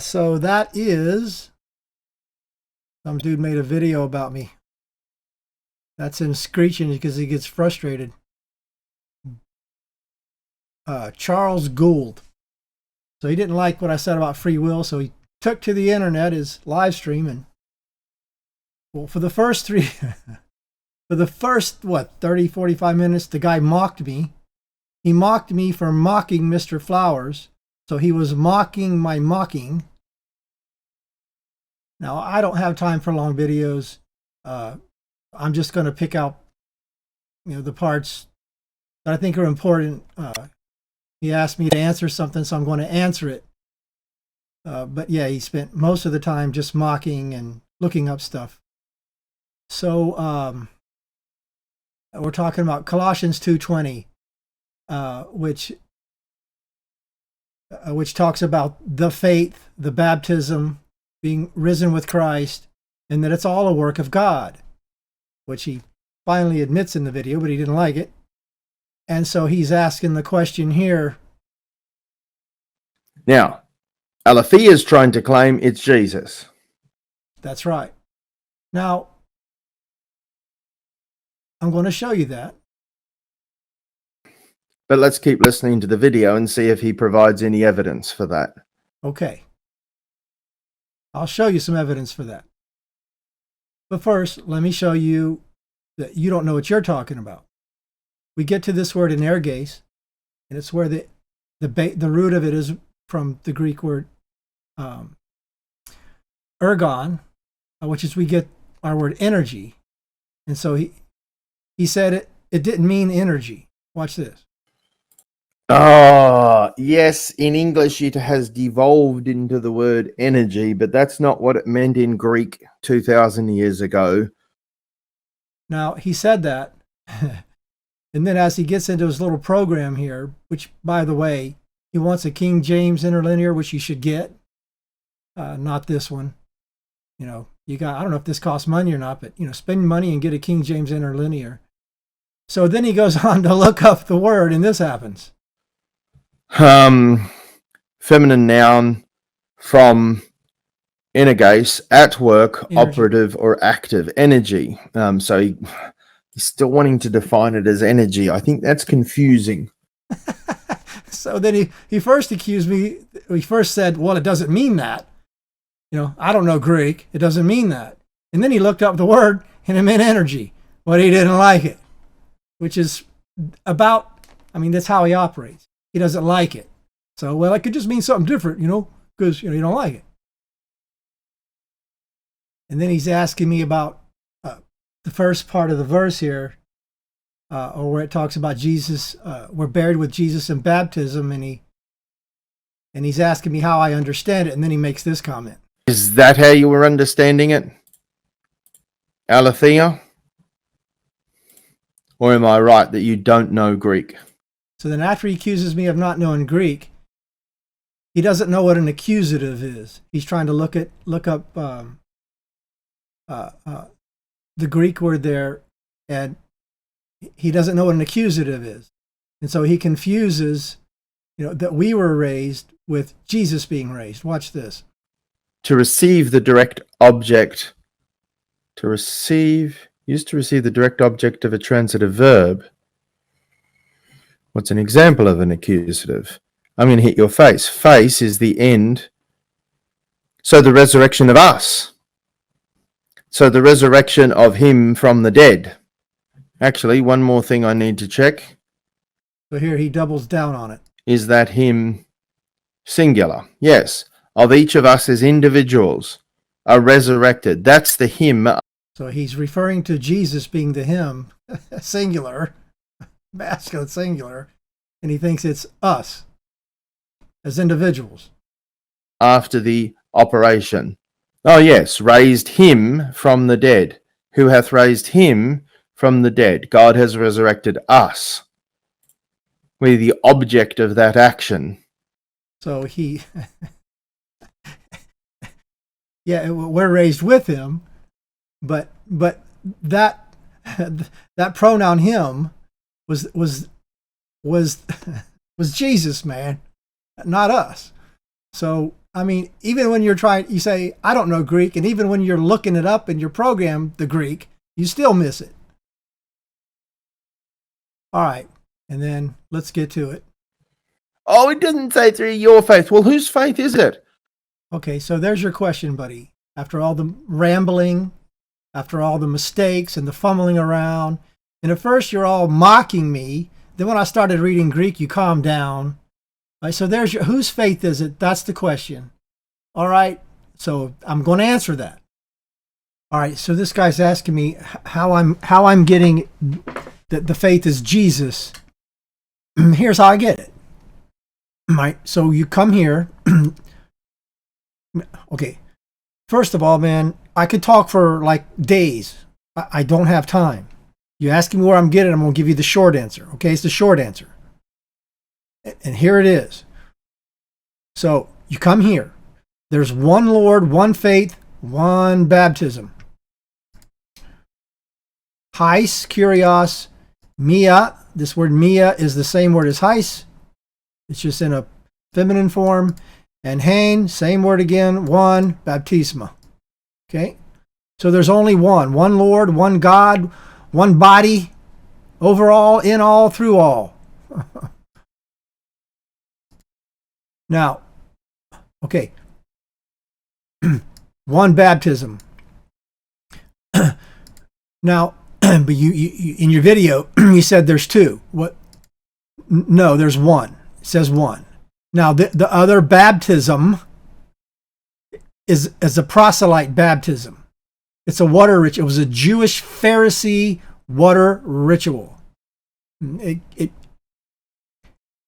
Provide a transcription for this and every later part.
So that is some dude made a video about me. That's him screeching because he gets frustrated. Charles Gould. So he didn't like what I said about free will, so he took to the internet, his live stream, and well, for the first 30, 45 minutes, the guy mocked me. He mocked me for mocking Mr. Flowers. So he was mocking my mocking. Now, I don't have time for long videos. I'm just going to pick out, the parts that I think are important. He asked me to answer something, so I'm going to answer it. But yeah, he spent most of the time just mocking and looking up stuff. So we're talking about Colossians 2:20, which talks about the faith, the baptism, being risen with Christ, and that it's all a work of God, which he finally admits in the video, but he didn't like it. And so he's asking the question here. Now, Aletheia is trying to claim it's Jesus. That's right. Now, I'm going to show you that. But let's keep listening to the video and see if he provides any evidence for that. Okay. I'll show you some evidence for that. But first, let me show you that you don't know what you're talking about. We get to this word energes, and it's where the root of it is from the Greek word ergon, which is we get our word energy. And so he said it didn't mean energy. Watch this. Oh, yes, in English it has devolved into the word energy, but that's not what it meant in Greek 2,000 years ago. Now, he said that, and then as he gets into his little program here, which, by the way, he wants a King James interlinear, which you should get, not this one. I don't know if this costs money or not, but, spend money and get a King James interlinear. So then he goes on to look up the word, and this happens. Feminine noun from energes, at work, Energy. operative or active, energy. So he's still wanting to define it as energy. I think that's confusing. So then he first accused me. He first said, well, it doesn't mean that. I don't know Greek. It doesn't mean that. And then he looked up the word and it meant energy, but he didn't like it, which is that's how he operates. He doesn't like it. So, well, it could just mean something different, because, you don't like it. And then he's asking me about the first part of the verse here, or where it talks about Jesus, we're buried with Jesus in baptism, and he's asking me how I understand it, and then he makes this comment. Is that how you were understanding it, Aletheia? Or am I right that you don't know Greek? So then after he accuses me of not knowing Greek, he doesn't know what an accusative is. He's trying to look up the Greek word there, and he doesn't know what an accusative is. And so he confuses, that we were raised with Jesus being raised. Watch this. To receive the direct object, used to receive the direct object of a transitive verb. What's an example of an accusative? I'm going to hit your face. Face is the end. So the resurrection of us. So the resurrection of him from the dead. Actually, one more thing I need to check. So here he doubles down on it. Is that him singular? Yes. Of each of us as individuals are resurrected. That's the him. So he's referring to Jesus being the him, singular, masculine singular, and he thinks it's us as individuals. After the operation. Oh yes, raised him from the dead. Who hath raised him from the dead? God has resurrected us. We're the object of that action. So we're raised with him, but that pronoun him was Jesus, man, not us. So I mean, even when you say, I don't know Greek, and even when you're looking it up in your program, the Greek, you still miss it. All right. And then let's get to it. Oh, it doesn't say through your faith. Well, whose faith is it? Okay, so there's your question, buddy. After all the rambling, after all the mistakes and the fumbling around, and at first you're all mocking me. Then when I started reading Greek, you calmed down. All right, so there's your, whose faith is it? That's the question. All right, so I'm going to answer that. All right, so this guy's asking me how I'm getting that the faith is Jesus. Here's how I get it. Right, so you come here. Okay, first of all, man, I could talk for like days. I don't have time. You ask me where I'm getting, I'm going to give you the short answer. Okay, it's the short answer. And here it is. So you come here. There's one Lord, one faith, one baptism. Heis, kurios, mia. This word mia is the same word as heis. It's just in a feminine form. And hain, same word again, one, baptisma. Okay? So there's only one Lord, one God, one body, overall, in all, through all. Now, okay. One baptism. Now, but you in your video, you said there's two. What? No, there's one. It says one. Now, the other baptism is a proselyte baptism. It's a water ritual. It was a Jewish Pharisee water ritual.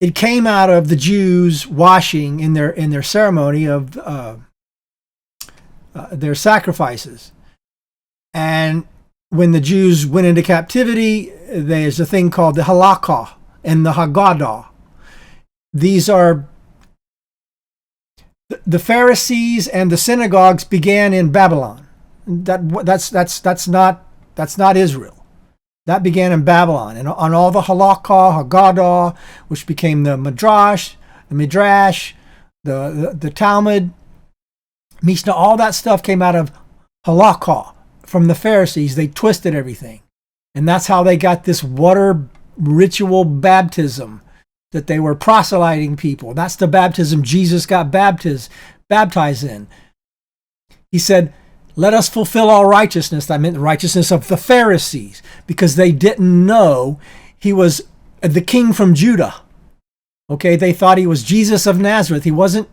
It came out of the Jews washing in their ceremony of their sacrifices. And when the Jews went into captivity, there's a thing called the halakha and the Haggadah. These are the Pharisees, and the synagogues began in Babylon. That's not Israel. That began in Babylon, and on all the halakha, Haggadah, which became the Midrash, the Talmud, Mishnah, all that stuff came out of halakha from the Pharisees. They twisted everything, and that's how they got this water ritual baptism, that they were proselyting people. That's the baptism Jesus got baptized in. He said, let us fulfill all righteousness. I meant the righteousness of the Pharisees, because they didn't know he was the king from Judah. Okay, they thought he was Jesus of Nazareth. He wasn't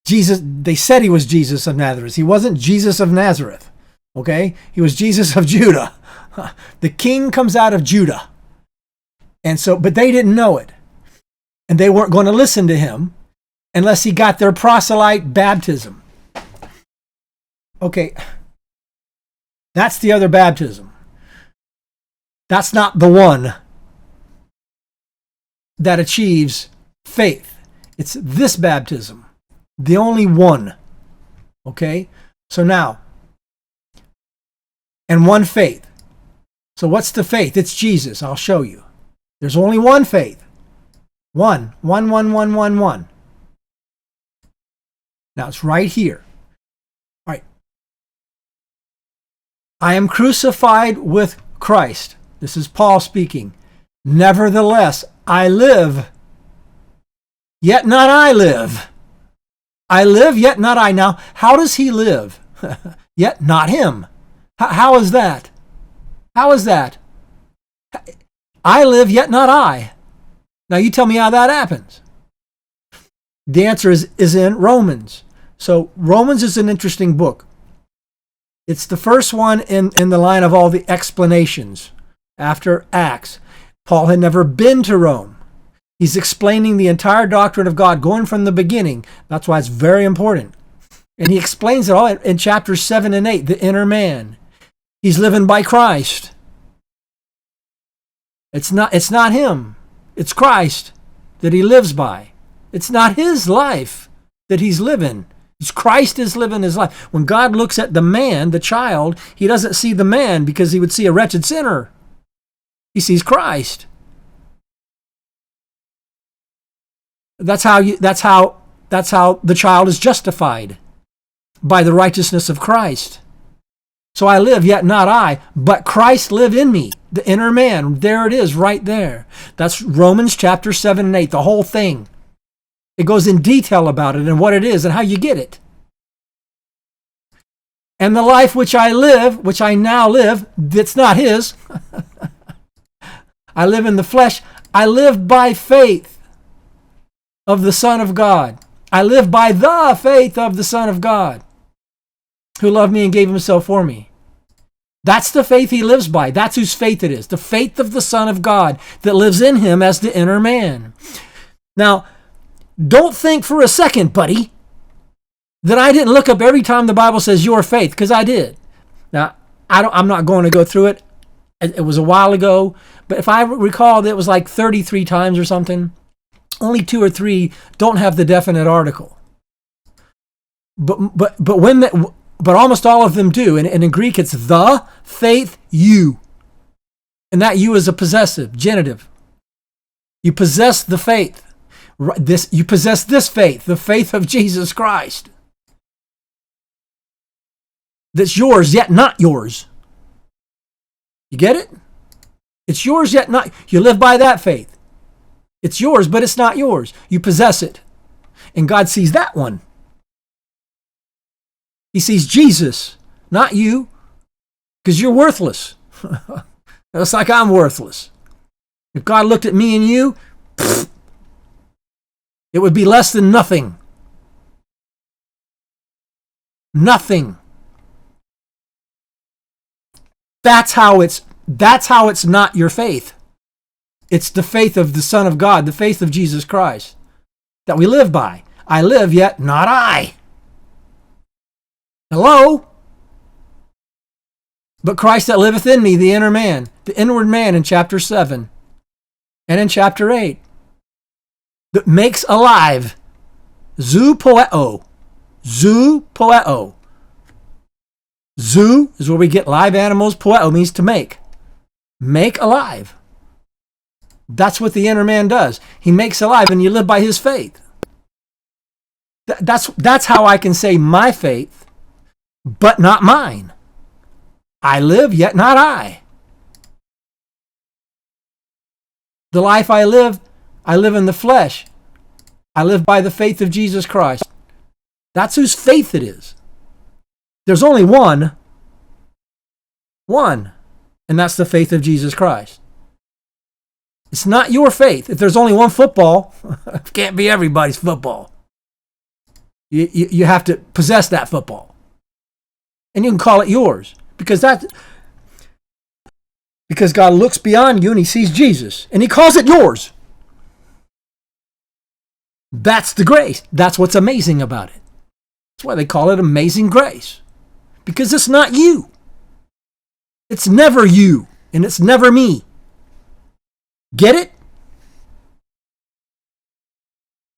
Jesus. They said he was Jesus of Nazareth. He wasn't Jesus of Nazareth. Okay, he was Jesus of Judah. The king comes out of Judah. And so, but they didn't know it. And they weren't going to listen to him unless he got their proselyte baptism. Okay, that's the other baptism. That's not the one that achieves faith. It's this baptism, the only one. Okay, so now, and one faith. So what's the faith? It's Jesus. I'll show you. There's only one faith. One. Now it's right here. All right. I am crucified with Christ. This is Paul speaking. Nevertheless, I live, yet not I live. I live, yet not I. Now, how does he live? Yet not him. How is that? How is that? I live, yet not I. Now you tell me how that happens. The answer is in Romans. So Romans is an interesting book. It's the first one in the line of all the explanations after Acts. Paul had never been to Rome. He's explaining the entire doctrine of God, going from the beginning. That's why it's very important. And he explains it all in chapters 7 and 8, the inner man. He's living by Christ. It's not him. It's Christ that he lives by. It's not his life that he's living. It's Christ is living his life. When God looks at the man, the child, he doesn't see the man because he would see a wretched sinner. He sees Christ. That's how That's how the child is justified, by the righteousness of Christ. So I live, yet not I, but Christ live in me, the inner man. There it is, right there. That's Romans chapter 7 and 8, the whole thing. It goes in detail about it and what it is and how you get it. And the life which I live, which I now live, that's not his. I live in the flesh. I live by faith of the Son of God. I live by the faith of the Son of God, who loved me and gave himself for me. That's the faith he lives by. That's whose faith it is. The faith of the Son of God that lives in him as the inner man. Now, don't think for a second, buddy, that I didn't look up every time the Bible says your faith, because I did. Now, I'm not going to go through it. It was a while ago, but if I recall, it was like 33 times or something. Only 2 or 3 don't have the definite article. But almost all of them do. And in Greek, it's the faith you. And that you is a possessive, genitive. You possess the faith. You possess this faith, the faith of Jesus Christ. That's yours, yet not yours. You get it? It's yours, yet not. You live by that faith. It's yours, but it's not yours. You possess it. And God sees that one. He sees Jesus, not you, because you're worthless. It's like I'm worthless. If God looked at me and you, it would be less than nothing. Nothing. That's how it's not your faith. It's the faith of the Son of God, the faith of Jesus Christ that we live by. I live, yet not I. Hello? But Christ that liveth in me, the inner man, the inward man in chapter 7 and in chapter 8, that makes alive. Zou poeo. Zou poeo. Zoo is where we get live animals. Poeo means to make. Make alive. That's what the inner man does. He makes alive, and you live by his faith. That's how I can say my faith, but not mine. I live, yet not I. The life I live in the flesh. I live by the faith of Jesus Christ. That's whose faith it is. There's only one, and that's the faith of Jesus Christ. It's not your faith. If there's only one football, it can't be everybody's football. You have to possess that football. And you can call it yours. Because God looks beyond you and he sees Jesus. And he calls it yours. That's the grace. That's what's amazing about it. That's why they call it amazing grace. Because it's not you. It's never you. And it's never me. Get it?